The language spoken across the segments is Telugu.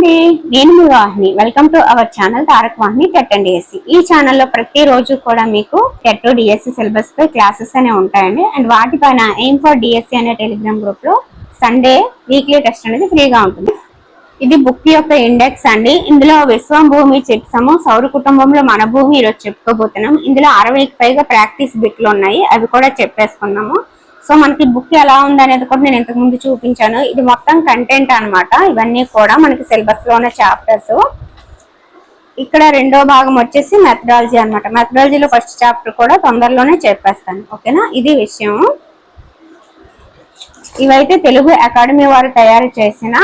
అండి, నేను మీ Vahini. Welcome to our channel Tarak Vahini TET and DSC. ఈ ఛానల్లో ప్రతిరోజు కూడా మీకు టెట్ డిఎస్సి సిలబస్ పై క్లాసెస్ అనే ఉంటాయండి. అండ్ వాటిపైన ఎయిమ్ ఫర్ డిఎస్సి అనే టెలిగ్రామ్ గ్రూప్ లో సండే వీక్లీ టెస్ట్ అనేది ఫ్రీగా ఉంటుంది. ఇది బుక్ యొక్క ఇండెక్స్ అండి. ఇందులో విశ్వం భూమి చిప్సము, సౌర కుటుంబంలో మన భూమి ఈరోజు చెప్పుకోబోతున్నాం. ఇందులో 60కి పైగా ప్రాక్టీస్ బిట్లు ఉన్నాయి, అవి కూడా చెప్పేసుకున్నాము. సో మనకి బుక్ ఎలా ఉంది అనేది కూడా నేను ఇంతకు ముందు చూపించాను. ఇది మొత్తం కంటెంట్ అన్నమాట. ఇవన్నీ కూడా మనకి సిలబస్ లో ఉన్న చాప్టర్స్. ఇక్కడ రెండో భాగం వచ్చేసి మెథడాలజీ అన్నమాట. మెథడాలజీలో ఫస్ట్ చాప్టర్ కూడా తొందరలోనే చెప్పేస్తాను, ఓకేనా. ఇది విషయం. ఇవైతే తెలుగు అకాడమీ వారు తయారు చేసిన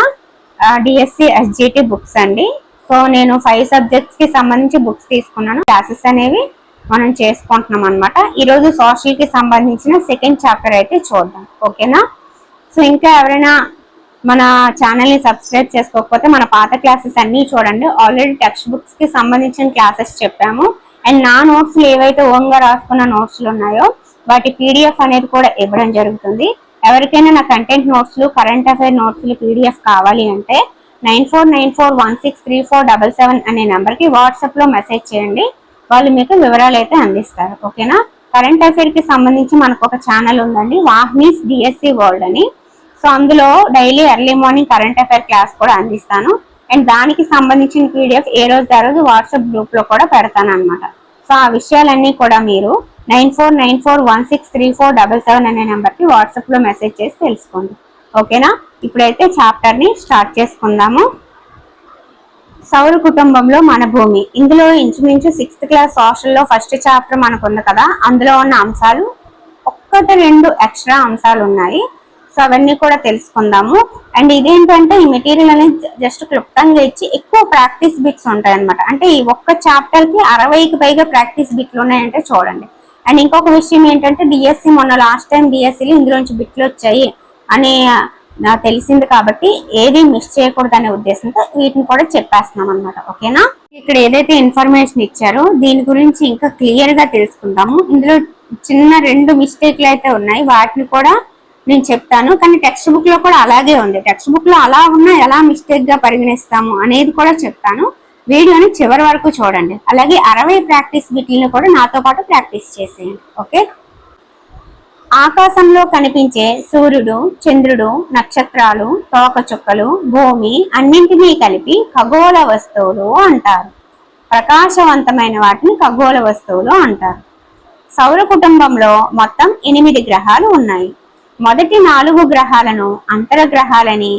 డిఎస్సి ఎస్జిటి బుక్స్ అండి. సో నేను 5 సబ్జెక్ట్స్ కి సంబంధించి బుక్స్ తీసుకున్నాను. క్లాసెస్ అనేవి మనం చేసుకుంటున్నాం అనమాట. ఈరోజు సోషల్ కి సంబంధించిన సెకండ్ చాప్టర్ అయితే చూద్దాం, ఓకేనా. సో ఇంకా ఎవరైనా మన ఛానల్ ని సబ్స్క్రైబ్ చేసుకోకపోతే మన పాత క్లాసెస్ అన్ని చూడండి. ఆల్రెడీ టెక్స్ట్ బుక్స్ కి సంబంధించిన క్లాసెస్ చెప్పాము. అండ్ నా నోట్స్ ఏవైతే ఓన్ గా రాసుకున్న నోట్స్లు ఉన్నాయో వాటి పీడిఎఫ్ అనేది కూడా ఇవ్వడం జరుగుతుంది. ఎవరికైనా నా కంటెంట్ నోట్స్లు, కరెంట్ అఫైర్ నోట్స్లు పీడిఎఫ్ కావాలి అంటే 9494163477 అనే నెంబర్ కి వాట్సాప్ లో మెసేజ్ చేయండి. వాళ్ళు మీకు వివరాలు అయితే అందిస్తారు, ఓకేనా. కరెంట్ అఫైర్ కి సంబంధించి మనకు ఒక ఛానల్ ఉందండి, వాహ్నీస్ డిఎస్సి వరల్డ్ అని. సో అందులో daily early morning current affair class కూడా అందిస్తాను. అండ్ దానికి సంబంధించిన పీడిఎఫ్ ఏ రోజు ఆ రోజు వాట్సాప్ గ్రూప్ లో కూడా పెడతాను అనమాట. సో ఆ విషయాలన్నీ కూడా మీరు 9494163477 అనే నెంబర్ కి వాట్సాప్ లో మెసేజ్ చేసి తెలుసుకోండి, ఓకేనా. ఇప్పుడైతే చాప్టర్ ని స్టార్ట్ చేసుకుందాము. సౌర కుటుంబంలో మన భూమి. ఇందులో ఇంచుమించు 6th క్లాస్ సోషల్లో ఫస్ట్ చాప్టర్ మనకు ఉంది కదా, అందులో ఉన్న అంశాలు 1-2 ఎక్స్ట్రా అంశాలు ఉన్నాయి. సో అవన్నీ కూడా తెలుసుకుందాము. అండ్ ఇదేంటంటే ఈ మెటీరియల్ అనేది జస్ట్ క్లుప్తంగా ఇచ్చి ఎక్కువ ప్రాక్టీస్ బిట్స్ ఉంటాయి అనమాట. అంటే ఈ ఒక్క చాప్టర్ కి 60కి పైగా ప్రాక్టీస్ బిట్లు ఉన్నాయంటే చూడండి. అండ్ ఇంకొక విషయం ఏంటంటే డిఎస్సి మొన్న లాస్ట్ టైం డిఎస్సిలో ఇందులోంచి బిట్లు వచ్చాయి అని నాకు తెలిసింది కాబట్టి ఏది మిస్ చేయకూడదు అనే ఉద్దేశంతో వీటిని కూడా చెప్పేస్తున్నాం అనమాట, ఓకేనా. ఇక్కడ ఏదైతే ఇన్ఫర్మేషన్ ఇచ్చారో దీని గురించి ఇంకా క్లియర్ గా తెలుసుకుందాము. ఇందులో చిన్న 2 మిస్టేక్లు అయితే ఉన్నాయి, వాటిని కూడా నేను చెప్తాను. కానీ టెక్స్ట్ బుక్ లో కూడా అలాగే ఉంది. టెక్స్ట్ బుక్ లో అలా ఉన్నా ఎలా మిస్టేక్ గా పరిగణిస్తాము అనేది కూడా చెప్తాను. వీడియోని చివరి వరకు చూడండి. అలాగే 60 ప్రాక్టీస్ బిట్లను కూడా నాతో పాటు ప్రాక్టీస్ చేసేయండి, ఓకే. ఆకాశంలో కనిపించే సూర్యుడు, చంద్రుడు, నక్షత్రాలు, తోకచుక్కలు, భూమి అన్నింటినీ కలిపి ఖగోళ వస్తువులు అంటారు. ప్రకాశవంతమైన వాటిని ఖగోళ వస్తువులు అంటారు. సౌర కుటుంబంలో మొత్తం 8 గ్రహాలు ఉన్నాయి. మొదటి 4 గ్రహాలను అంతరగ్రహాలని,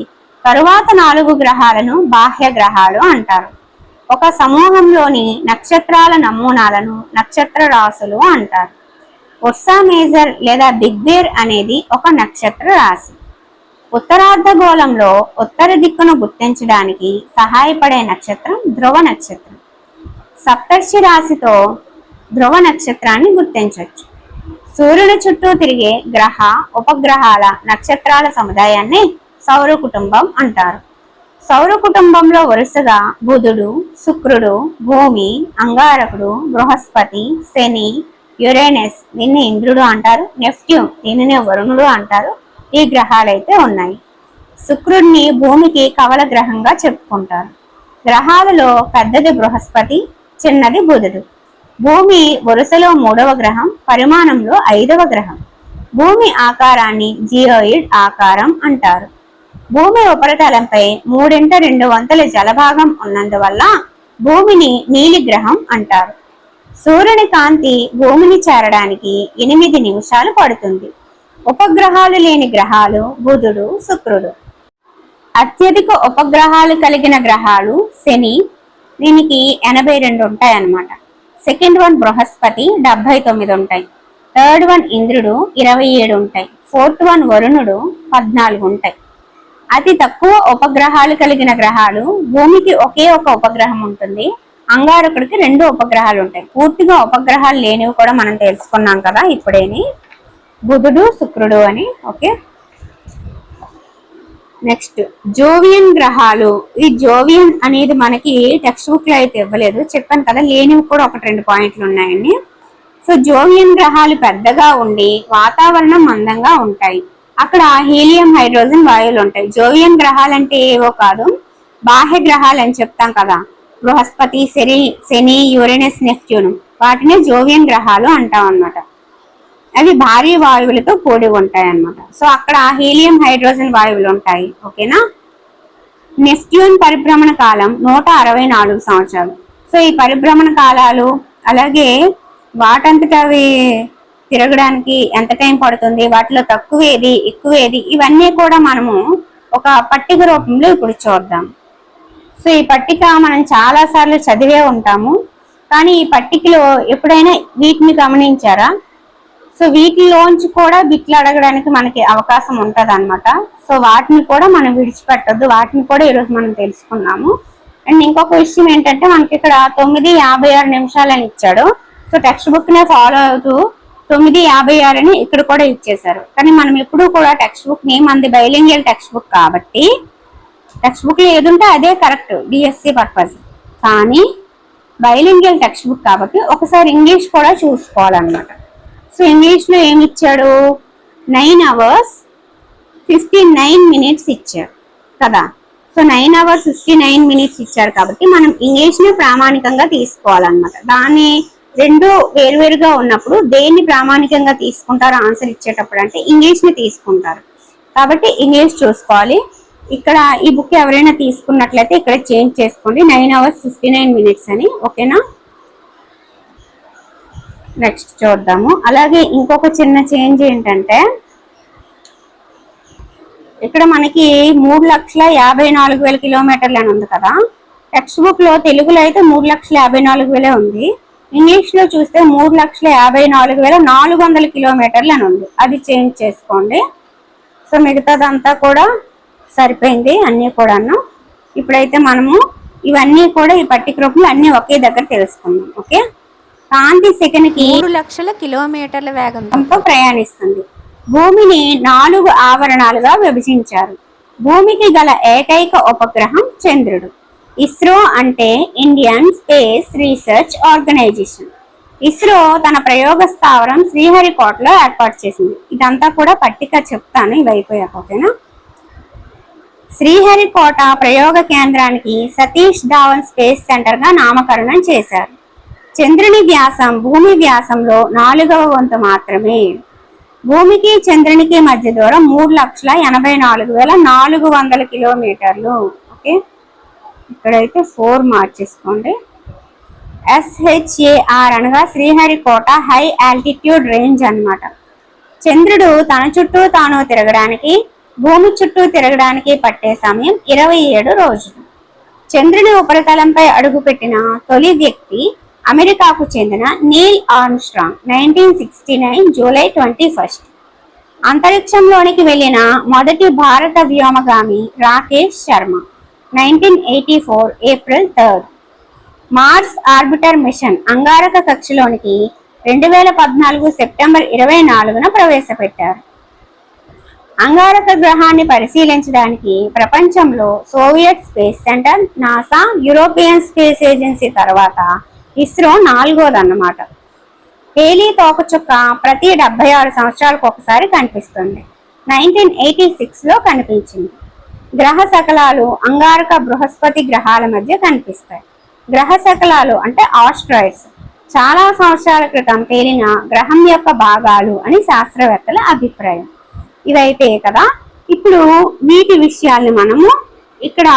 తరువాత 4 గ్రహాలను బాహ్య గ్రహాలు అంటారు. ఒక సమూహంలోని నక్షత్రాల నమూనాలను నక్షత్ర రాశులు అంటారు. ఉర్సా మేజర్ లేదా బిగ్ బేర్ అనేది ఒక నక్షత్ర రాశి. ఉత్తరార్ధగోళంలో ఉత్తర దిక్కును గుర్తించడానికి సహాయపడే నక్షత్రం ధ్రువ నక్షత్రం. సప్తర్షి రాశితో ధ్రువ నక్షత్రాన్ని గుర్తించవచ్చు. సూర్యుని చుట్టూ తిరిగే గ్రహ ఉపగ్రహాల నక్షత్రాల సముదాయాన్ని సౌర కుటుంబం అంటారు. సౌర కుటుంబంలో వరుసగా బుధుడు, శుక్రుడు, భూమి, అంగారకుడు, బృహస్పతి, శని, యురేనస్ దీన్ని ఇంద్రుడు అంటారు, నెప్ట్యూన్ దీనిని వరుణుడు అంటారు. ఈ గ్రహాలైతే ఉన్నాయి. శుక్రుడిని భూమికి కవల గ్రహంగా చెప్పుకుంటారు. గ్రహాలలో పెద్దది బృహస్పతి, చిన్నది బుధుడు. భూమి వరుసలో 3వ గ్రహం, పరిమాణంలో 5వ గ్రహం. భూమి ఆకారాన్ని జియోయిడ్ ఆకారం అంటారు. భూమి ఉపరితలంపై 3/2 జలభాగం ఉన్నందువల్ల భూమిని నీలి గ్రహం అంటారు. సూర్యుని కాంతి భూమిని చేరడానికి 8 నిమిషాలు పడుతుంది. ఉపగ్రహాలు లేని గ్రహాలు బుధుడు, శుక్రుడు. అత్యధిక ఉపగ్రహాలు కలిగిన గ్రహాలు శని, దీనికి 82 ఉంటాయి అన్నమాట. సెకండ్ వన్ బృహస్పతి 79 ఉంటాయి. థర్డ్ వన్ ఇంద్రుడు 27 ఉంటాయి. ఫోర్త్ వన్ వరుణుడు 14 ఉంటాయి. అతి తక్కువ ఉపగ్రహాలు కలిగిన గ్రహాలు భూమికి ఒకే ఒక ఉపగ్రహం ఉంటుంది. అంగారకుడికి 2 ఉపగ్రహాలు ఉంటాయి. పూర్తిగా ఉపగ్రహాలు లేనివి కూడా మనం తెలుసుకున్నాం కదా ఇప్పుడేని, బుధుడు, శుక్రుడు అని, ఓకే. నెక్స్ట్ జోవియన్ గ్రహాలు. ఈ జోవియన్ అనేది మనకి టెక్స్ట్ బుక్ లో అయితే ఇవ్వలేదు, చెప్పాను కదా, లేనివి కూడా 1-2 పాయింట్లు ఉన్నాయండి. సో జోవియన్ గ్రహాలు పెద్దగా ఉండి వాతావరణం మందంగా ఉంటాయి. అక్కడ హీలియం, హైడ్రోజన్ వాయువులు ఉంటాయి. జోవియన్ గ్రహాలు అంటే ఏవో కాదు, బాహ్య గ్రహాలు అని చెప్తాం కదా, బృహస్పతి, శని, యురేనస్, నెప్ట్యూన్, వాటిని జోవియన్ గ్రహాలు అంటాం అన్నమాట. అవి భారీ వాయువులతో కూడి ఉంటాయి అన్నమాట. సో అక్కడ హీలియం, హైడ్రోజన్ వాయువులు ఉంటాయి. ఓకేనా. నెప్ట్యూన్ పరిభ్రమణ కాలం 164 సంవత్సరాలు. సో ఈ పరిభ్రమణ కాలాలు, అలాగే వాటంతట అవి తిరగడానికి ఎంత టైం పడుతుంది, వాటిలో తక్కువేది ఎక్కువేది, ఇవన్నీ కూడా మనము ఒక పట్టిక రూపంలో ఇప్పుడు చూద్దాం. సో ఈ పట్టిక మనం చాలా సార్లు చదివే ఉంటాము, కానీ ఈ పట్టికలో ఎప్పుడైనా వీటిని గమనించారా? సో వీటిలోంచి కూడా బిట్లు అడగడానికి మనకి అవకాశం ఉంటది అనమాట. సో వాటిని కూడా మనం విడిచిపెట్టద్దు, వాటిని కూడా ఈరోజు మనం తెలుసుకున్నాము. అండ్ ఇంకొక విషయం ఏంటంటే మనకి ఇక్కడ 9:56 నిమిషాలు అని ఇచ్చాడు. సో టెక్స్ట్ బుక్ నే ఫాలో అవుతూ 9:56 అని ఇక్కడ కూడా ఇచ్చేసారు. కానీ మనం ఎప్పుడు కూడా టెక్స్ట్ బుక్ ని, మనది బైలింగ్వల్ టెక్స్ట్ బుక్ కాబట్టి టెక్స్ట్ బుక్ లో ఏదుంటే అదే కరెక్ట్ డిఎస్సి పర్పస్. కానీ బైలింగ్వల్ టెక్స్ట్ బుక్ కాబట్టి ఒకసారి ఇంగ్లీష్ కూడా చూసుకోవాలన్నమాట. సో ఇంగ్లీష్ లో ఏమి ఇచ్చాడు? 9 hours 59 minutes ఇచ్చారు కదా. సో 9 hours 59 minutes ఇచ్చారు కాబట్టి మనం ఇంగ్లీష్ ని ప్రామాణికంగా తీసుకోవాలన్నమాట. దాన్ని రెండు వేరువేరుగా ఉన్నప్పుడు దేన్ని ప్రామాణికంగా తీసుకుంటారో ఆన్సర్ ఇచ్చేటప్పుడు అంటే ఇంగ్లీష్ ని తీసుకుంటారు. కాబట్టి ఇంగ్లీష్ చూసుకోవాలి. ఇక్కడ ఈ బుక్ ఎవరైనా తీసుకున్నట్లయితే ఇక్కడ చేంజ్ చేసుకోండి, 9 hours 59 minutes అని. ఓకేనా. నెక్స్ట్ చూద్దాము. అలాగే ఇంకొక చిన్న చేంజ్ ఏంటంటే ఇక్కడ మనకి 3,54,000 కిలోమీటర్లు అని ఉంది కదా. టెక్స్ట్ బుక్ లో తెలుగులో అయితే 3,54,000 ఉంది, ఇంగ్లీష్ లో చూస్తే 3,54,400 కిలోమీటర్లు అని ఉంది. అది చేంజ్ చేసుకోండి. సో మిగతాదంతా కూడా సరిపోయింది అన్నీ కూడాను. ఇప్పుడైతే మనము ఇవన్నీ కూడా ఈ పట్టిక రూపంలో అన్ని ఒకే దగ్గర తెలుసుకుందాం. ఓకే. కాంతి సెకనుకి 3,00,000 కిలోమీటర్ల వేగంతో ప్రయాణిస్తుంది. భూమిని 4 ఆవరణాలుగా విభజించారు. భూమికి గల ఏకైక ఉపగ్రహం చంద్రుడు. ఇస్రో అంటే Indian space research organisation. ISRO తన ప్రయోగ స్థావరం శ్రీహరికోటలో ఏర్పాటు చేసింది. ఇదంతా కూడా పట్టిక చెప్తాను ఇవి అయిపోయాక. ఓకేనా. శ్రీహరికోట ప్రయోగ కేంద్రానికి సతీష్ ధావన్ స్పేస్ సెంటర్ గా నామకరణం చేశారు. చంద్రుని వ్యాసం భూమి వ్యాసంలో 4వ వంతు మాత్రమే. భూమికి చంద్రునికి మధ్య దూరం 3,84,400 కిలోమీటర్లు. ఓకే. ఇక్కడైతే 4 మార్చేసుకోండి. SHAR అనగా శ్రీహరికోట హై ఆల్టిట్యూడ్ రేంజ్ అన్నమాట. చంద్రుడు తన చుట్టూ తాను తిరగడానికి, భూమి చుట్టూ తిరగడానికి పట్టే సమయం 27 రోజులు. చంద్రుని ఉపరితలంపై అడుగుపెట్టిన తొలి వ్యక్తి అమెరికాకు చెందిన నీల్ ఆర్మ్స్ట్రాంగ్ 1969 జూలై 21. అంతరిక్షంలోనికి వెళ్లిన మొదటి భారత వ్యోమగామి Rakesh Sharma 1984 April 3. Mars orbiter mission అంగారక కక్షలోనికి 2014 సెప్టెంబర్ 24న ప్రవేశపెట్టారు. అంగారక గ్రహాన్ని పరిశీలించడానికి ప్రపంచంలో Soviet space centre, NASA, European space agency తర్వాత ఇస్రో 4వదన్నమాట. హేలీ తోకచుక్క ప్రతి 76 సంవత్సరాలకు ఒకసారి కనిపిస్తుంది. 1986లో కనిపించింది. గ్రహ శకలాలు అంగారక, బృహస్పతి గ్రహాల మధ్య కనిపిస్తాయి. గ్రహ శకలాలు అంటే ఆస్ట్రాయిడ్స్ చాలా సంవత్సరాల క్రితం తేలిన గ్రహం యొక్క భాగాలు అని శాస్త్రవేత్తల అభిప్రాయం. ఇవైతే కదా. ఇప్పుడు వీటి విషయాల్ని మనము ఇక్కడ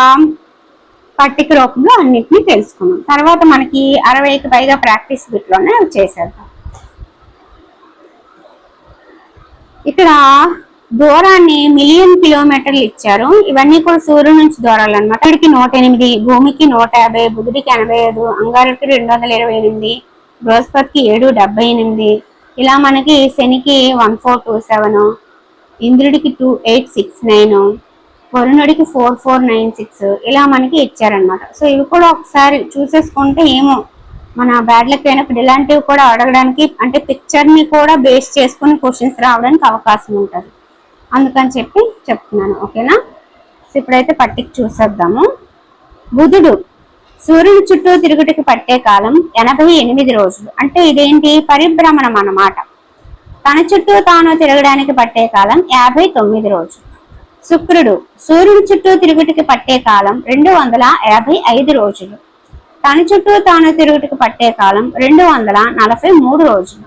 పట్టిక రూపంలో అన్నిటినీ తెలుసుకున్నాం. తర్వాత మనకి 60కి పైగా ప్రాక్టీస్ బిట్లోనే చేసేద్దాం. ఇక్కడ దూరాన్ని మిలియన్ కిలోమీటర్లు ఇచ్చారు. ఇవన్నీ కూడా సూర్యుడి నుంచి దూరాలు అనమాట. ఇక్కడికి 108, భూమికి 150, బుధుడికి 85, అంగారకి 228, బృహస్పతికి 778, ఇలా మనకి శనికి 1427, ఇంద్రుడికి 2869, వరుణుడికి 4496, ఇలా మనకి ఇచ్చారనమాట. సో ఇవి కూడా ఒకసారి చూసేసుకుంటే ఏమో మన బ్యాడ్ లక్ అయినప్పుడు ఇలాంటివి కూడా అడగడానికి, అంటే పిక్చర్ని కూడా బేస్ చేసుకుని క్వశ్చన్స్ రావడానికి అవకాశం ఉంటుంది. అందుకని చెప్పి చెప్తున్నాను. ఓకేనా. సో ఇప్పుడైతే పట్టిక చూసేద్దాము. బుధుడు సూర్యుడి చుట్టూ తిరుగుటికి పట్టే కాలం 88 రోజులు. అంటే ఇదేంటి? పరిభ్రమణం అన్నమాట. తన చుట్టూ తాను తిరగడానికి పట్టే కాలం 59 రోజులు. శుక్రుడు సూర్యుడి చుట్టూ తిరుగుటికి పట్టే కాలం 255 రోజులు. తన చుట్టూ తాను తిరుగుటికి పట్టే కాలం 243 రోజులు.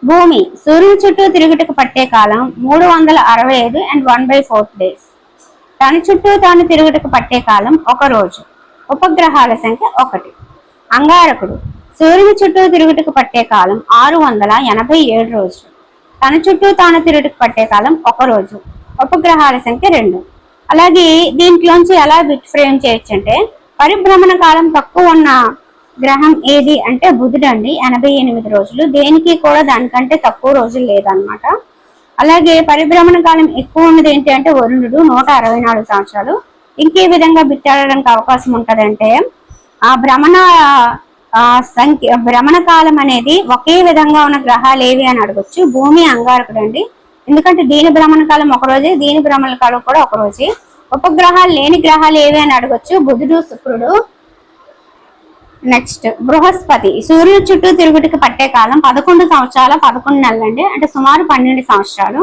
భూమి సూర్యుడి చుట్టూ తిరుగుటికి పట్టే కాలం 365 and 1/4 days. తన చుట్టూ తాను తిరుగుటకు పట్టే కాలం 1 రోజు. ఉపగ్రహాల సంఖ్య 1. అంగారకుడు సూర్యుని చుట్టూ తిరుగుటకు పట్టే కాలం 687 రోజులు. తన చుట్టూ తాను తిరుగుటకు పట్టే కాలం 1 రోజు. ఉపగ్రహాల సంఖ్య 2. అలాగే దీంట్లోంచి ఎలా బిట్ ఫ్రేమ్ చేయొచ్చు అంటే, పరిభ్రమణ కాలం తక్కువ ఉన్న గ్రహం ఏది అంటే బుధుడు అండి, 88 రోజులు. దేనికి కూడా దానికంటే తక్కువ రోజులు లేదనమాట. అలాగే పరిభ్రమణ కాలం ఎక్కువ ఉన్నది ఏంటి అంటే వరుణుడు, 164 సంవత్సరాలు. ఇంకే విధంగా బిట్టాడడానికి అవకాశం ఉంటదంటే, ఆ భ్రమణ కాలం అనేది ఒకే విధంగా ఉన్న గ్రహాలు ఏవి అని అడగొచ్చు. భూమి, అంగారకుడు అండి. ఎందుకంటే దీని భ్రమణ కాలం 1 రోజే, దీని భ్రమణ కాలం కూడా 1 రోజే. ఉపగ్రహాలు లేని గ్రహాలు ఏవి అని అడగొచ్చు. బుధుడు, శుక్రుడు. నెక్స్ట్ బృహస్పతి సూర్యుడి చుట్టూ తిరుగుటికి పట్టే కాలం 11 సంవత్సరాల 11 నెలలు అండి, అంటే సుమారు 12 సంవత్సరాలు.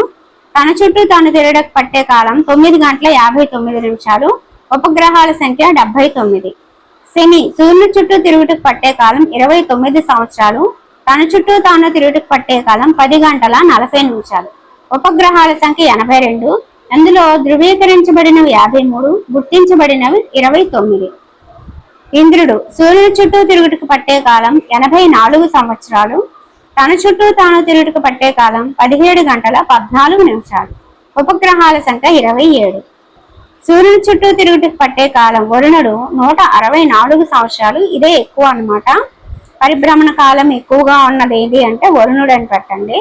తన చుట్టూ తాను తిరగడానికి పట్టే కాలం 9 గంటల 59 నిమిషాలు. ఉపగ్రహాల సంఖ్య 79. శని సూర్యుడి చుట్టూ తిరుగుటికి పట్టే కాలం 29 సంవత్సరాలు. తన చుట్టూ తాను తిరుగుటికి పట్టే కాలం 10 గంటల 40 నిమిషాలు. ఉపగ్రహాల సంఖ్య 82. అందులో ధృవీకరించబడినవి 53, గుర్తించబడినవి 29. ఇంద్రుడు సూర్యుడి చుట్టూ తిరుగుటకు పట్టే కాలం 84 సంవత్సరాలు. తన చుట్టూ తాను తిరుగుటకు పట్టే కాలం 17 గంటల 14 నిమిషాలు. ఉపగ్రహాల సంఖ్య 27. సూర్యుడి చుట్టూ తిరుగుటకు పట్టే కాలం వరుణుడు 164 సంవత్సరాలు. ఇదే ఎక్కువ అన్నమాట. పరిభ్రమణ కాలం ఎక్కువగా ఉన్నది ఏది అంటే వరుణుడు అని పెట్టండి.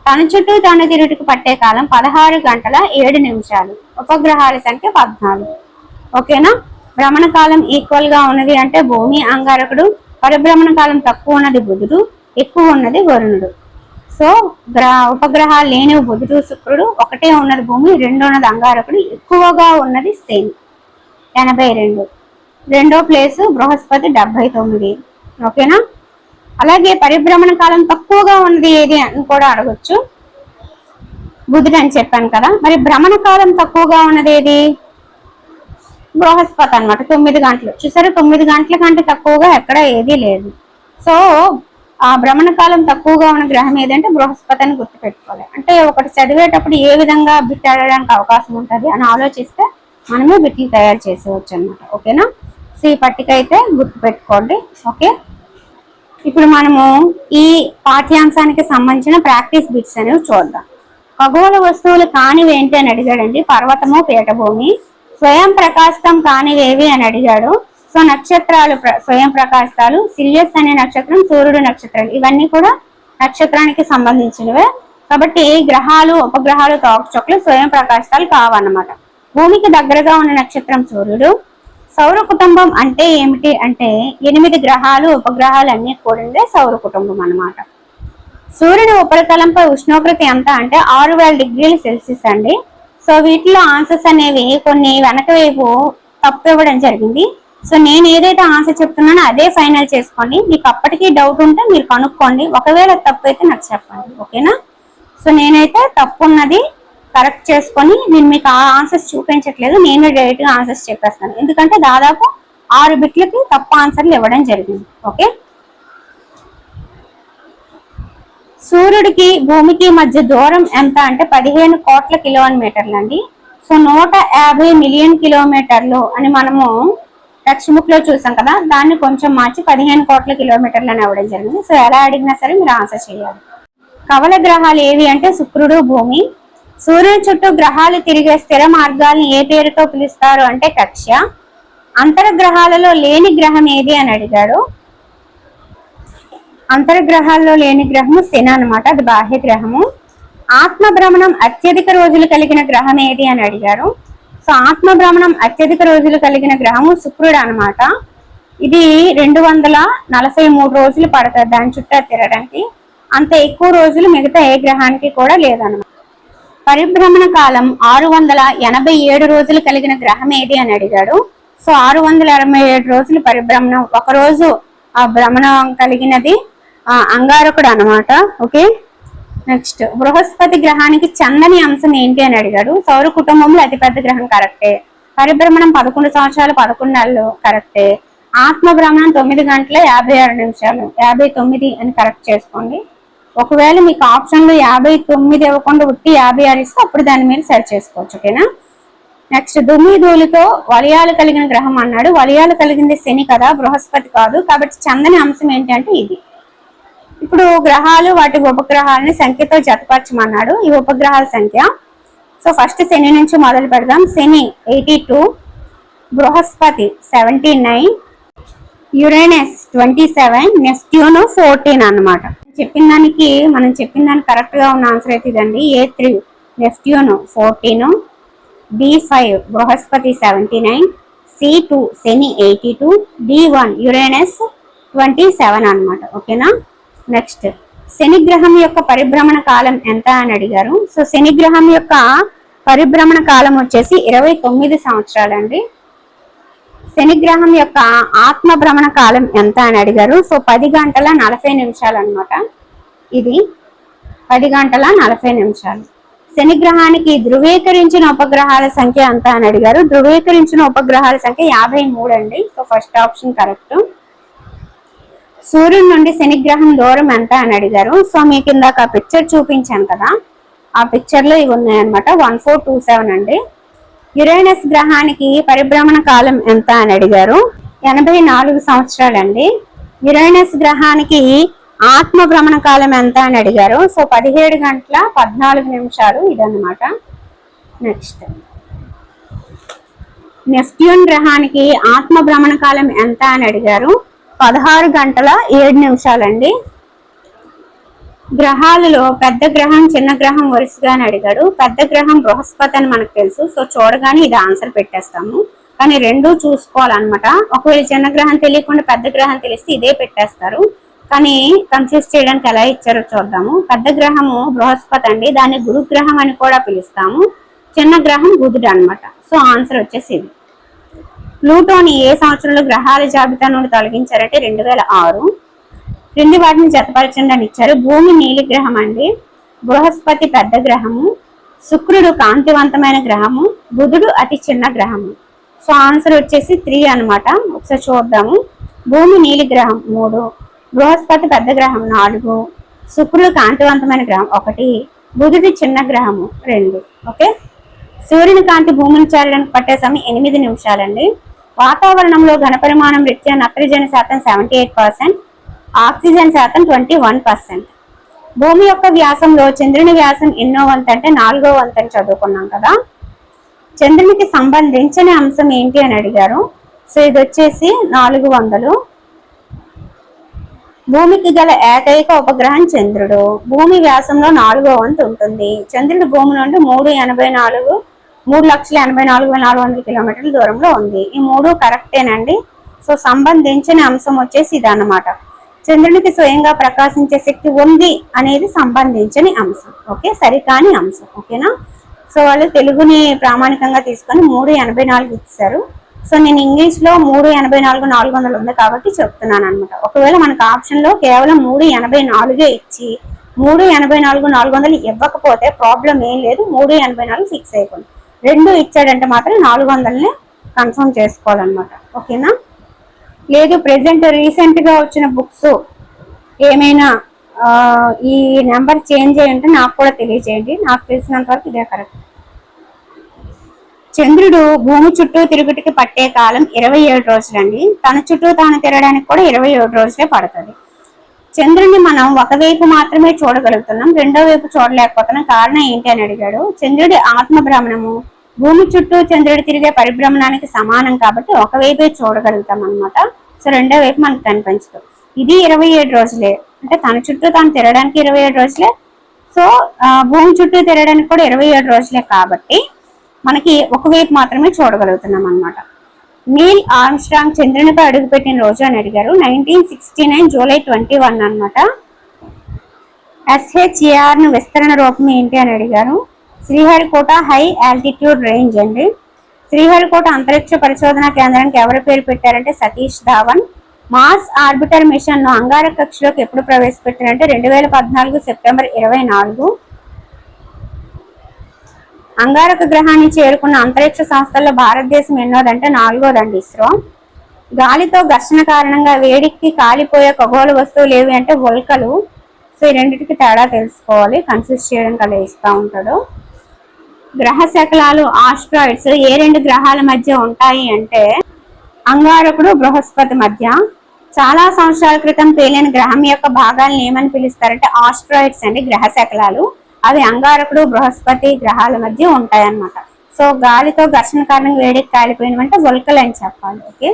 తన చుట్టూ తాను తిరుగుటకు పట్టే కాలం 16 గంటల 7 నిమిషాలు. ఉపగ్రహాల సంఖ్య 14. ఓకేనా? భ్రమణ కాలం ఈక్వల్ గా ఉన్నది అంటే భూమి, అంగారకుడు. పరిభ్రమణ కాలం తక్కువ ఉన్నది బుధుడు, ఎక్కువ ఉన్నది వరుణుడు. సో ఉపగ్రహాలు లేనివి బుధుడు, శుక్రుడు. ఒకటే ఉన్నది భూమి, 2 ఉన్నది అంగారకుడు, ఎక్కువగా ఉన్నది శని 82. 2వ ప్లేస్ బృహస్పతి 79. ఓకేనా? అలాగే పరిభ్రమణ కాలం తక్కువగా ఉన్నది ఏది అని కూడా అడగొచ్చు. బుధుడు అని చెప్పాను కదా. మరి భ్రమణ కాలం తక్కువగా ఉన్నది ఏది? బృహస్పతి అనమాట. 9 గంటలు. చూసారా, 9 గంటల కంటే తక్కువగా ఎక్కడ ఏదీ లేదు. సో ఆ భ్రమణ కాలం తక్కువగా ఉన్న గ్రహం ఏదంటే బృహస్పతి అని గుర్తుపెట్టుకోవాలి. అంటే ఒకటి చదివేటప్పుడు ఏ విధంగా బిట్ ఆడడానికి అవకాశం ఉంటుంది అని ఆలోచిస్తే మనమే బిట్లు తయారు చేసేవచ్చు అనమాట. ఓకేనా? సో ఈ పట్టిక అయితే గుర్తుపెట్టుకోండి. ఓకే, ఇప్పుడు మనము ఈ పాఠ్యాంశానికి సంబంధించిన ప్రాక్టీస్ బిట్స్ అనేవి చూద్దాం. ఖగోళ వస్తువులు కానివి ఏంటి అని అడిగాడండి. పర్వతము, పీఠభూమి. స్వయం ప్రకాశం కానివేవి అని అడిగాడు. సో నక్షత్రాలు స్వయం ప్రకాశాలు. సిరియస్ అనే నక్షత్రం, సూర్యుడు నక్షత్రాలు, ఇవన్నీ కూడా నక్షత్రానికి సంబంధించినవే. కాబట్టి గ్రహాలు, ఉపగ్రహాలు, తోకచుక్కలు స్వయం ప్రకాశాలు కావన్నమాట. భూమికి దగ్గరగా ఉన్న నక్షత్రం సూర్యుడు. సౌర కుటుంబం అంటే ఏమిటి అంటే 8 గ్రహాలు, ఉపగ్రహాలు అన్ని కూడిందే సౌర కుటుంబం అన్నమాట. సూర్యుని ఉపరితలంపై ఉష్ణోగ్రత ఎంత అంటే 6000 డిగ్రీల సెల్సియస్ అండి. సో వీటిలో ఆన్సర్స్ అనేవి కొన్ని వెనక వైపు తప్పు ఇవ్వడం జరిగింది. సో నేను ఏదైతే ఆన్సర్ చెప్తున్నానో అదే ఫైనల్ చేసుకోండి. మీకు అప్పటికీ డౌట్ ఉంటే మీరు కనుక్కోండి. ఒకవేళ తప్పు అయితే నాకు చెప్పండి. ఓకేనా? సో నేనైతే తప్పు ఉన్నది కరెక్ట్ చేసుకొని నేను మీకు ఆ ఆన్సర్స్ చూపించట్లేదు. నేను డైరెక్ట్ గా ఆన్సర్స్ చెప్పేస్తాను. ఎందుకంటే దాదాపు 6 బిట్లకి తప్పు ఆన్సర్లు ఇవ్వడం జరిగింది. ఓకే, సూర్యుడికి భూమికి మధ్య దూరం ఎంత అంటే 15 కోట్ల కిలోమీటర్లు అండి. సో 150 మిలియన్ కిలోమీటర్లు అని మనము టెక్స్ట్ బుక్ లో చూసాం కదా. దాన్ని కొంచెం మార్చి 15 కోట్ల కిలోమీటర్లు అని అవ్వడం జరిగింది. సో ఎలా అడిగినా సరే మీరు ఆన్సర్ చేయాలి. కవల గ్రహాలు ఏవి అంటే శుక్రుడు, భూమి. సూర్యుని చుట్టూ గ్రహాలు తిరిగే స్థిర మార్గాలను ఏ పేరుతో పిలుస్తారు అంటే కక్ష్య. అంతర్గ్రహాలలో లేని గ్రహం ఏది అని అడిగాడు. అంతర్గ్రహాల్లో లేని గ్రహము శని అనమాట. అది బాహ్య గ్రహము. ఆత్మ భ్రమణం అత్యధిక రోజులు కలిగిన గ్రహం ఏది అని అడిగారు. సో ఆత్మ భ్రమణం అత్యధిక రోజులు కలిగిన గ్రహము శుక్రుడు అనమాట. ఇది 243 రోజులు పడుతుంది దాని చుట్టూ తిరగడానికి. అంత ఎక్కువ రోజులు మిగతా ఏ గ్రహానికి కూడా లేదన్నమాట. పరిభ్రమణ కాలం 687 రోజులు కలిగిన గ్రహం ఏది అని అడిగాడు. సో 687 రోజులు పరిభ్రమణం. ఒక రోజు ఆ భ్రమణం కలిగినది అంగారకుడు అనమాట. ఓకే, నెక్స్ట్ బృహస్పతి గ్రహానికి చందని అంశం ఏంటి అని అడిగాడు. సౌర కుటుంబంలో అతిపెద్ద గ్రహం కరెక్టే. పరిభ్రమణం 11 సంవత్సరాలు 11 నెలలు కరెక్టే. ఆత్మ భ్రమణం 9 గంటల 56 నిమిషాలు 59 అని కరెక్ట్ చేసుకోండి. ఒకవేళ మీకు ఆప్షన్లు 59 ఇవ్వకుండా ఉట్టి 56 ఇస్తే అప్పుడు దాన్ని మీరు సెర్చ్ చేసుకోవచ్చు. ఓకేనా. నెక్స్ట్ ధూళితో వలయాలు కలిగిన గ్రహం అన్నాడు. వలయాలు కలిగింది శని కదా, బృహస్పతి కాదు. కాబట్టి చందని అంశం ఏంటంటే ఇది. ఇప్పుడు గ్రహాలు వాటి ఉపగ్రహాలని సంఖ్యతో జతపరచమన్నాడు. ఈ ఉపగ్రహాల సంఖ్య. సో ఫస్ట్ శని నుంచి మొదలు పెడదాం. శని 82, బృహస్పతి 79, యురేనస్ 27, నెప్ట్యూన్ 14 అన్నమాట. మనం చెప్పిన దానికి కరెక్ట్ గా ఉన్న ఆన్సర్ అయితే ఇదండి. A3 Neptune 14, B5 Brihaspati 79, C2 శని 82, D1 యురేనస్ 27 అన్నమాట. ఓకేనా. నెక్స్ట్ శని గ్రహం యొక్క పరిభ్రమణ కాలం ఎంత అని అడిగారు. సో శని గ్రహం యొక్క పరిభ్రమణ కాలం వచ్చేసి 29 సంవత్సరాలండి. శని గ్రహం యొక్క ఆత్మ భ్రమణ కాలం ఎంత అని అడిగారు. సో 10 గంటల 40 నిమిషాలు అనమాట. ఇది 10 గంటల 40 నిమిషాలు. శని గ్రహానికి ధృవీకరించిన ఉపగ్రహాల సంఖ్య ఎంత అని అడిగారు. ధృవీకరించిన ఉపగ్రహాల సంఖ్య 53 అండి. So first option correct. సూర్యుడి నుండి శని గ్రహం దూరం ఎంత అని అడిగారు. సో మీకు ఇందాక ఆ పిక్చర్ చూపించాను కదా, ఆ పిక్చర్ లో ఇవి ఉన్నాయన్నమాట. 1427 అండి. యురేనస్ గ్రహానికి పరిభ్రమణ కాలం ఎంత అని అడిగారు. 84 సంవత్సరాలండి. యురేనస్ గ్రహానికి ఆత్మ భ్రమణ కాలం ఎంత అని అడిగారు. సో 17 గంటల 14 నిమిషాలు ఇదన్నమాట. నెక్స్ట్ నెప్ట్యూన్ గ్రహానికి ఆత్మ భ్రమణ కాలం ఎంత అని అడిగారు. 16 గంటల 7 నిమిషాలండి. గ్రహాలలో పెద్ద గ్రహం చిన్న గ్రహం వరుసగా అని అడిగాడు. పెద్ద గ్రహం బృహస్పతి అని మనకు తెలుసు. సో చూడగానే ఇది ఆన్సర్ పెట్టేస్తాము. కానీ రెండూ చూసుకోవాలన్నమాట. ఒకవేళ చిన్న గ్రహం తెలియకుండా పెద్ద గ్రహం తెలిస్తే ఇదే పెట్టేస్తారు. కానీ కన్ఫ్యూజ్ చేయడానికి ఎలా ఇచ్చారో చూద్దాము. పెద్ద గ్రహము బృహస్పతి అండి. దాన్ని గురుగ్రహం అని కూడా పిలుస్తాము. చిన్న గ్రహం బుధుడు అనమాట. సో ఆన్సర్ వచ్చేసి ఇది. ప్లూటోని ఏ సంవత్సరంలో గ్రహాల జాబితా నుండి తొలగించారంటే 2006. క్రింది వాటిని జతపరచండి అని ఇచ్చారు. భూమి నీలి గ్రహం అండి. బృహస్పతి పెద్ద గ్రహము. శుక్రుడు కాంతివంతమైన గ్రహము. బుధుడు అతి చిన్న గ్రహము. సో ఆన్సర్ వచ్చేసి 3 అనమాట. ఒకసారి చూద్దాము. భూమి నీలి గ్రహం 3, బృహస్పతి పెద్ద గ్రహం 4, శుక్రుడు కాంతివంతమైన గ్రహం 1, బుధుడు చిన్న గ్రహము 2. ఓకే. సూర్యుని కాంతి భూమిని చేరడానికి పట్టే సమయం 8 నిమిషాలండి. వాతావరణంలో ఘనపరిమాణం రీత్యా నత్రజని శాతం 78%, ఆక్సిజన్ శాతం 21%. భూమి యొక్క వ్యాసంలో చంద్రుని వ్యాసం ఎన్నో వంతు అంటే 4వ వంతు అని చదువుకున్నాం కదా. చంద్రునికి సంబంధించిన అంశం ఏంటి అని అడిగారు. సో ఇది వచ్చేసి 400. భూమికి గల ఏకైక ఉపగ్రహం చంద్రుడు. భూమి వ్యాసంలో 4వ వంతు ఉంటుంది. చంద్రుడు భూమి నుండి 3,84,400 కిలోమీటర్ల దూరంలో ఉంది. ఈ 3 కరెక్టేనండి. సో సంబంధించిన అంశం వచ్చేసి ఇదన్నమాట. చంద్రునికి స్వయంగా ప్రకాశించే శక్తి ఉంది అనేది సంబంధించిన అంశం. ఓకే, సరికాని అంశం. ఓకేనా. సో వాళ్ళు తెలుగుని ప్రామాణికంగా తీసుకొని 384 ఇచ్చారు. సో నేను ఇంగ్లీష్ లో 384,400 ఉంది కాబట్టి చెప్తున్నాను అనమాట. ఒకవేళ మనకు ఆప్షన్ లో కేవలం 384 ఇచ్చి 384,400 ఇవ్వకపోతే ప్రాబ్లం ఏం లేదు. 384 ఫిక్స్ అయిపోయింది. 2 ఇచ్చాడంటే మాత్రం 400ని కన్ఫర్మ్ చేసుకోవాలన్నమాట. ఓకేనా. లేదు ప్రెసెంట్ రీసెంట్ గా వచ్చిన బుక్స్ ఏమైనా ఈ నెంబర్ చేంజ్ అయ్యి ఉంటే నాకు కూడా తెలియజేయండి. నాకు తెలిసినంత వరకు ఇదే కరెక్ట్. చంద్రుడు భూమి చుట్టూ తిరుగుటికి పట్టే కాలం 27 రోజులండి. తన చుట్టూ తాను తిరగడానికి కూడా 27 రోజులే పడుతుంది. చంద్రుడిని మనం ఒకవైపు మాత్రమే చూడగలుగుతున్నాం, రెండో వైపు చూడలేకపోతున్నాం. కారణం ఏంటి అని అడిగాడు. చంద్రుడి ఆత్మ భ్రమణము భూమి చుట్టూ చంద్రుడు తిరిగే పరిభ్రమణానికి సమానం కాబట్టి ఒకవైపే చూడగలుగుతాం అనమాట. సో రెండో వైపు మనకు కనిపించదు. ఇది 27 రోజులే అంటే తన చుట్టూ తాను తిరగడానికి 27 రోజులే. సో భూమి చుట్టూ తిరగడానికి కూడా 27 రోజులే కాబట్టి మనకి ఒకవైపు మాత్రమే చూడగలుగుతున్నాం అనమాట. నీల్ ఆర్మ్స్ట్రాంగ్ చంద్రునిపై అడుగుపెట్టిన రోజు అని అడిగారు. 1969 జూలై 21 అనమాట. SHAR ను విస్తరణ రూపం ఏంటి అని అడిగారు. శ్రీహరికోట హై ఆల్టిట్యూడ్ రేంజ్ అండి. శ్రీహరికోట అంతరిక్ష పరిశోధన కేంద్రానికి ఎవరి పేరు పెట్టారంటే Satish Dhawan. Mars orbiter mission ను అంగారక కక్షలోకి ఎప్పుడు ప్రవేశపెట్టారంటే 2014 సెప్టెంబర్ 24. అంగారక గ్రహాన్ని చేరుకున్న అంతరిక్ష సంస్థల్లో భారతదేశం ఎన్నోదంటే 4వదండి ఇస్రో. గాలితో ఘర్షణ కారణంగా వేడికి కాలిపోయే ఖగోళ వస్తువులు ఏవి అంటే ఉల్కలు. సో ఈ రెండింటికి తేడా తెలుసుకోవాలి, కన్ఫ్యూజ్ చేయడానికి అలా ఇస్తూ ఉంటాడు. గ్రహ శకలాలు ఆస్ట్రాయిడ్స్ ఏ రెండు గ్రహాల మధ్య ఉంటాయి అంటే అంగారకుడు బృహస్పతి మధ్య. చాలా సంవత్సరాల క్రితం పేలిన గ్రహం యొక్క భాగాలను ఏమని పిలుస్తారంటే ఆస్ట్రాయిడ్స్ అండి, గ్రహ శకలాలు. అవి అంగారకుడు బృహస్పతి గ్రహాల మధ్య ఉంటాయన్నమాట. సో గాలితో ఘర్షణ కారణంగా వేడికి కాలిపోయినవంటే ఉల్కలు అని చెప్పాలి. ఓకే,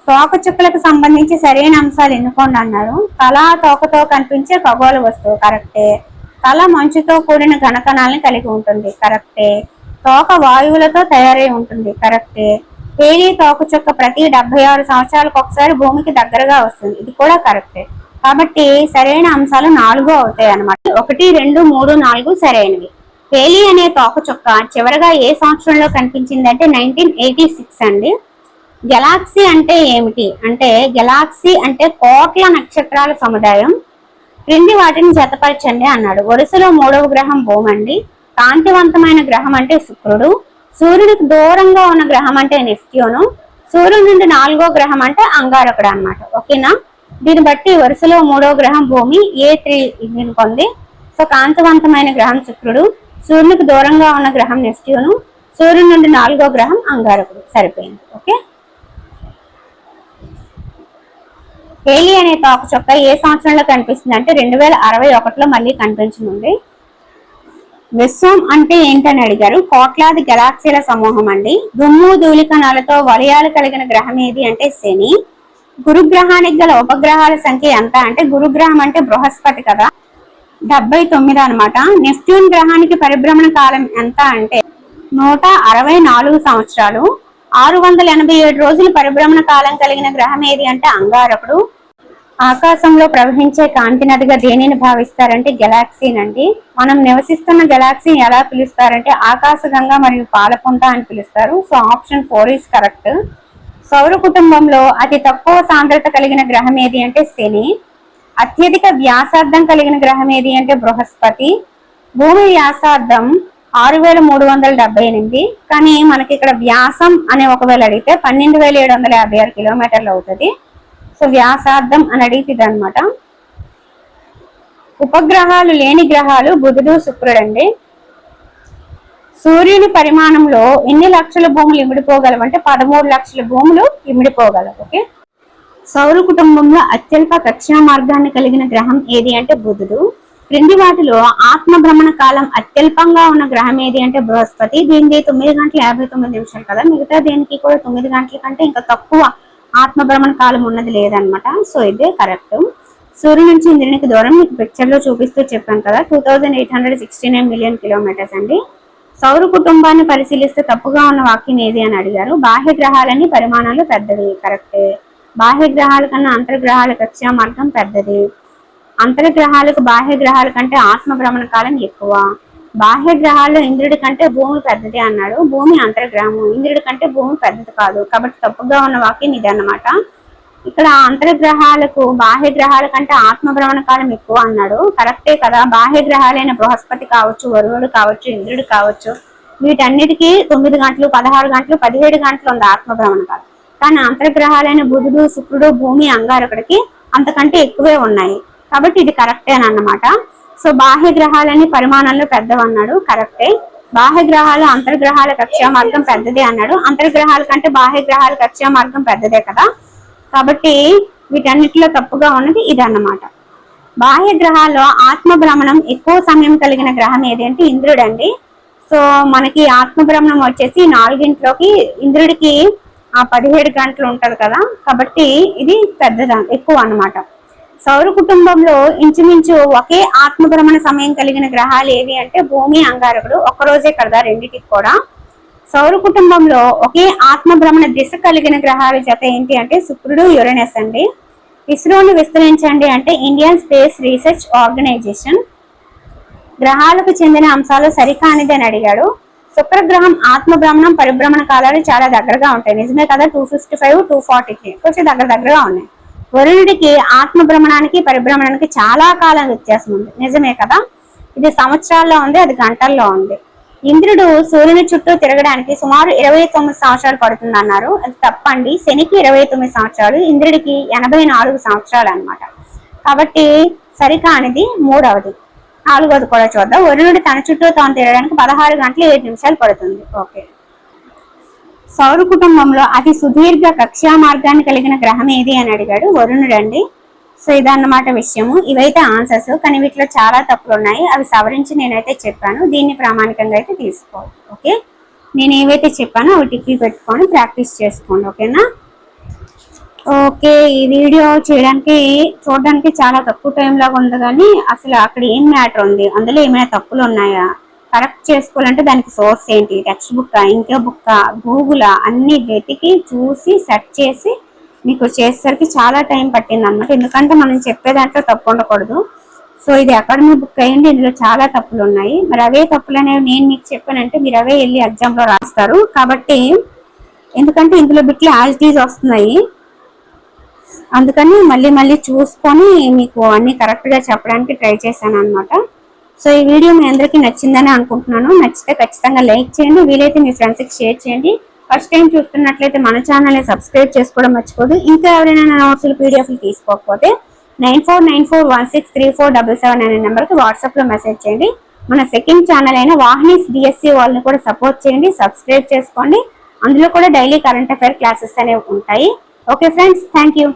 తోకచుక్కలకు సంబంధించి సరైన అంశాలు ఎన్నుకోండి అన్నారు. తల తోకతో కనిపించే ఖగోళ వస్తువు కరెక్టే. తల మంచుతో కూడిన ఘనకణాలను కలిగి ఉంటుంది కరెక్టే. తోక వాయువులతో తయారై ఉంటుంది కరెక్టే. పేలి తోకచుక్క ప్రతి 76 సంవత్సరాలకు ఒకసారి భూమికి దగ్గరగా వస్తుంది, ఇది కూడా కరెక్టే. కాబట్టి సరైన అంశాలు 4 అవుతాయి అన్నమాట. 1, 2, 3, 4 సరైనవి. పేలి అనే తోకచుక్క చివరగా ఏ సంవత్సరంలో కనిపించింది అంటే 1986 అండి. గెలాక్సీ అంటే ఏమిటి అంటే గెలాక్సీ అంటే కోట్ల నక్షత్రాల సముదాయం. క్రింది వాటిని జతపరచండి అన్నాడు. వరుసలో 3వ గ్రహం భూమి అండి. కాంతివంతమైన గ్రహం అంటే శుక్రుడు. సూర్యుడికి దూరంగా ఉన్న గ్రహం అంటే నెప్ట్యూన్. సూర్యుడి నుండి 4వ గ్రహం అంటే అంగారకుడు అన్నమాట. ఓకేనా, దీన్ని బట్టి వరుసలో 3వ గ్రహం భూమి, A3 దీనికి ఉంది. సో కాంతివంతమైన గ్రహం శుక్రుడు, సూర్యునికి దూరంగా ఉన్న గ్రహం నెప్ట్యూన్, సూర్యుడి నుండి 4వ గ్రహం అంగారకుడు. సరిపోయింది. ఓకే, పేలి అనే తోకచుక్క ఏ సంవత్సరంలో కనిపిస్తుంది అంటే 2061లో మళ్ళీ కనిపించనుంది. విశ్వం అంటే ఏంటని అడిగారు. కోట్లాది గెలాక్సీల సమూహం అండి. దుమ్ము ధూళికణాలతో వలయాలు కలిగిన గ్రహం ఏది అంటే శని. గురుగ్రహానికి గల ఉపగ్రహాల సంఖ్య ఎంత అంటే గురుగ్రహం అంటే బృహస్పతి కదా, 79 అనమాట. నెప్ట్యూన్ గ్రహానికి పరిభ్రమణ కాలం ఎంత అంటే 164 సంవత్సరాలు. 687 రోజులు పరిభ్రమణ కాలం కలిగిన గ్రహం ఏది అంటే అంగారకుడు. ఆకాశంలో ప్రవహించే కాంతి నదిగా దేనిని భావిస్తారంటే గెలాక్సీనండి. మనం నివసిస్తున్న గెలాక్సీని ఎలా పిలుస్తారంటే ఆకాశగంగా మరియు పాలపుంట అని పిలుస్తారు. So option 4 is correct. సౌర కుటుంబంలో అతి తక్కువ సాంద్రత కలిగిన గ్రహం ఏది అంటే శని. అత్యధిక వ్యాసార్థం కలిగిన గ్రహం ఏది అంటే బృహస్పతి. భూమి వ్యాసార్థం 6378, కానీ మనకి ఇక్కడ వ్యాసం అనే ఒకవేళ అడిగితే 12756 కిలోమీటర్లు అవుతుంది. సో వ్యాసార్థం అని అడిగితే అనమాట. ఉపగ్రహాలు లేని గ్రహాలు బుధుడు, శుక్రుడు అండి. సూర్యుని పరిమాణంలో ఎన్ని లక్షల భూములు ఇమిడిపోగలవు అంటే 13 లక్షల భూములు ఇమిడిపోగలవు. ఓకే, సౌర కుటుంబంలో అత్యల్ప కక్షా మార్గాన్ని కలిగిన గ్రహం ఏది అంటే బుధుడు. క్రింది వాటిలో ఆత్మ భ్రమణ కాలం అత్యల్పంగా ఉన్న గ్రహం ఏది అంటే బృహస్పతి. దీనికి 9 గంటల 59 నిమిషాలు కదా, మిగతా దేనికి కూడా 9 గంటల కంటే ఇంకా తక్కువ ఆత్మ భ్రమణ కాలం ఉన్నది లేదనమాట. సో ఇదే కరెక్ట్. సూర్యుడి నుంచి ఇంద్రునికి దూరం మీకు పిక్చర్ లో చూపిస్తూ చెప్పాను కదా, 2869 మిలియన్ కిలోమీటర్స్ అండి. సౌర కుటుంబాన్ని పరిశీలిస్తే తప్పుగా ఉన్న వాక్యం ఏది అని అడిగారు. బాహ్య గ్రహాలన్నీ పరిమాణాలు పెద్దవి కరెక్టే. బాహ్య గ్రహాల కన్నా అంతర్గ్రహాల కక్షా మార్గం పెద్దది. అంతర్గ్రహాలకు బాహ్య గ్రహాల కంటే ఆత్మ భ్రమణ కాలం ఎక్కువ. బాహ్య గ్రహాల్లో ఇంద్రుడి కంటే భూమి పెద్దది అన్నాడు. భూమి అంతర్గ్రహము, ఇంద్రుడి కంటే భూమి పెద్దది కాదు, కాబట్టి తప్పుగా ఉన్న వాక్యం ఇది అన్నమాట. ఇక్కడ అంతర్గ్రహాలకు బాహ్య గ్రహాల కంటే ఆత్మ భ్రమణ కాలం ఎక్కువ అన్నాడు. కరెక్టే కదా. బాహ్య గ్రహాలైన బృహస్పతి కావచ్చు, వరుణుడు కావచ్చు, ఇంద్రుడు కావచ్చు, వీటన్నిటికీ 9 గంటలు, 16 గంటలు, 17 గంటలు ఉంది ఆత్మ భ్రమణ కాలం. కానీ అంతర్గ్రహాలైన బుధుడు, శుక్రుడు, భూమి, అంగారకుడికి అంతకంటే ఎక్కువే ఉన్నాయి, కాబట్టి ఇది కరెక్టే అన్నమాట. సో బాహ్య గ్రహాలని పరిమాణంలో పెద్దవన్నాడు, కరెక్టే. బాహ్య గ్రహాలు అంతర్గ్రహాల కక్షా మార్గం పెద్దదే అన్నాడు. అంతర్గ్రహాల కంటే బాహ్య గ్రహాల కక్షా మార్గం పెద్దదే కదా, కాబట్టి వీటన్నిటిలో తప్పుగా ఉన్నది ఇది అన్నమాట. బాహ్య గ్రహాల్లో ఆత్మ భ్రమణం ఎక్కువ సమయం కలిగిన గ్రహం ఏది అంటే ఇంద్రుడు అండి. సో మనకి ఆత్మ భ్రమణం వచ్చేసి 4 ఇంద్రుడికి 17 గంటలు ఉంటది కదా, కాబట్టి ఇది ఎక్కువ అన్నమాట. సౌర కుటుంబంలో ఇంచుమించు ఒకే ఆత్మ భ్రమణ సమయం కలిగిన గ్రహాలు ఏవి అంటే భూమి, అంగారకుడు. ఒక్కరోజే కదా రెండింటికి కూడా. సౌర కుటుంబంలో ఒకే ఆత్మ భ్రమణ దిశ కలిగిన గ్రహాల జత ఏంటి అంటే శుక్రుడు, యురేనస్ అండి. ఇస్రోని విస్తరించండి అంటే ఇండియన్ స్పేస్ రీసెర్చ్ ఆర్గనైజేషన్. గ్రహాలకు చెందిన అంశాలు సరికానిది అని అడిగాడు. శుక్రగ్రహం ఆత్మ భ్రమణం పరిభ్రమణ కాలాలు చాలా దగ్గరగా ఉంటాయి. నిజమే కదా, 255 243 కొంచెం దగ్గరగా ఉన్నాయి. వరుణుడికి ఆత్మ భ్రమణానికి పరిభ్రమణానికి చాలా కాలం వ్యత్యాసం ఉంది. నిజమే కదా, ఇది సంవత్సరాల్లో ఉంది, అది గంటల్లో ఉంది. ఇంద్రుడు సూర్యుని చుట్టూ తిరగడానికి సుమారు 29 సంవత్సరాలు పడుతుంది అన్నారు. అది తప్పండి. శనికి 29 సంవత్సరాలు, ఇంద్రుడికి 84 సంవత్సరాలు అన్నమాట. కాబట్టి సరికానిది మూడవది. నాలుగవది కూడా చూద్దాం. వరుణుడు తన చుట్టూ తాను తిరగడానికి 16 గంటలు 7 నిమిషాలు పడుతుంది. ఓకే. సౌర కుటుంబంలో అతి సుదీర్ఘ కక్ష్యా మార్గాన్ని కలిగిన గ్రహం ఏది అని అడిగాడు. వరుణుడు అండి. సో ఇదన్నమాట విషయము. ఇవైతే ఆన్సర్స్, కానీ వీటిలో చాలా తప్పులు ఉన్నాయి. అవి సవరించి నేనైతే చెప్పాను. దీన్ని ప్రామాణికంగా అయితే తీసుకోవాలి. ఓకే, నేను ఏవైతే చెప్పానో అవి టిక్కి పెట్టుకొని ప్రాక్టీస్ చేసుకోండి. ఓకేనా? ఓకే, ఈ వీడియో చూడడానికి చాలా తక్కువ టైం లాగా ఉంది, కానీ అసలు అక్కడ ఏం మ్యాటర్ ఉంది, అందులో ఏమైనా తప్పులు ఉన్నాయా, కరెక్ట్ చేసుకోవాలంటే దానికి సోర్స్ ఏంటి, టెక్స్ట్ బుక్, ఇంకే బుక్, గూగుల్ అన్ని వెతికి చూసి సెర్చ్ చేసి మీకు చేసేసరికి చాలా టైం పట్టింది అనమాట. ఎందుకంటే మనం చెప్పే దాంట్లో తప్పు ఉండకూడదు. సో ఇది అకాడమీ బుక్ అయ్యింది, ఇందులో చాలా తప్పులు ఉన్నాయి. మరి అవే తప్పులు అనేవి నేను మీకు చెప్పానంటే మీరు అవే వెళ్ళి ఎగ్జామ్లో రాస్తారు. కాబట్టి ఎందుకంటే ఇందులో బిట్లు యాజ్ డీజ్ వస్తున్నాయి, అందుకని మళ్ళీ చూసుకొని మీకు అన్ని కరెక్ట్గా చెప్పడానికి ట్రై చేశాను అనమాట. సో ఈ వీడియో మీ అందరికీ నచ్చిందని అనుకుంటున్నాను. నచ్చితే ఖచ్చితంగా లైక్ చేయండి, వీలైతే మీ ఫ్రెండ్స్కి షేర్ చేయండి. ఫస్ట్ టైం చూస్తున్నట్లయితే మన ఛానల్ని సబ్స్క్రైబ్ చేసుకోవడం మర్చిపోదు. ఇంకా ఎవరైనా నోట్స్లు పీడిఎఫ్లు తీసుకోకపోతే 9494163477 అనే నెంబర్కి వాట్సాప్లో మెసేజ్ చేయండి. మన సెకండ్ ఛానల్ అయిన వాహినీస్ డిఎస్సి వాళ్ళని కూడా సపోర్ట్ చేయండి, సబ్స్క్రైబ్ చేసుకోండి. అందులో కూడా డైలీ కరెంట్ అఫైర్ క్లాసెస్ అనేవి ఉంటాయి. Okay friends, thank you.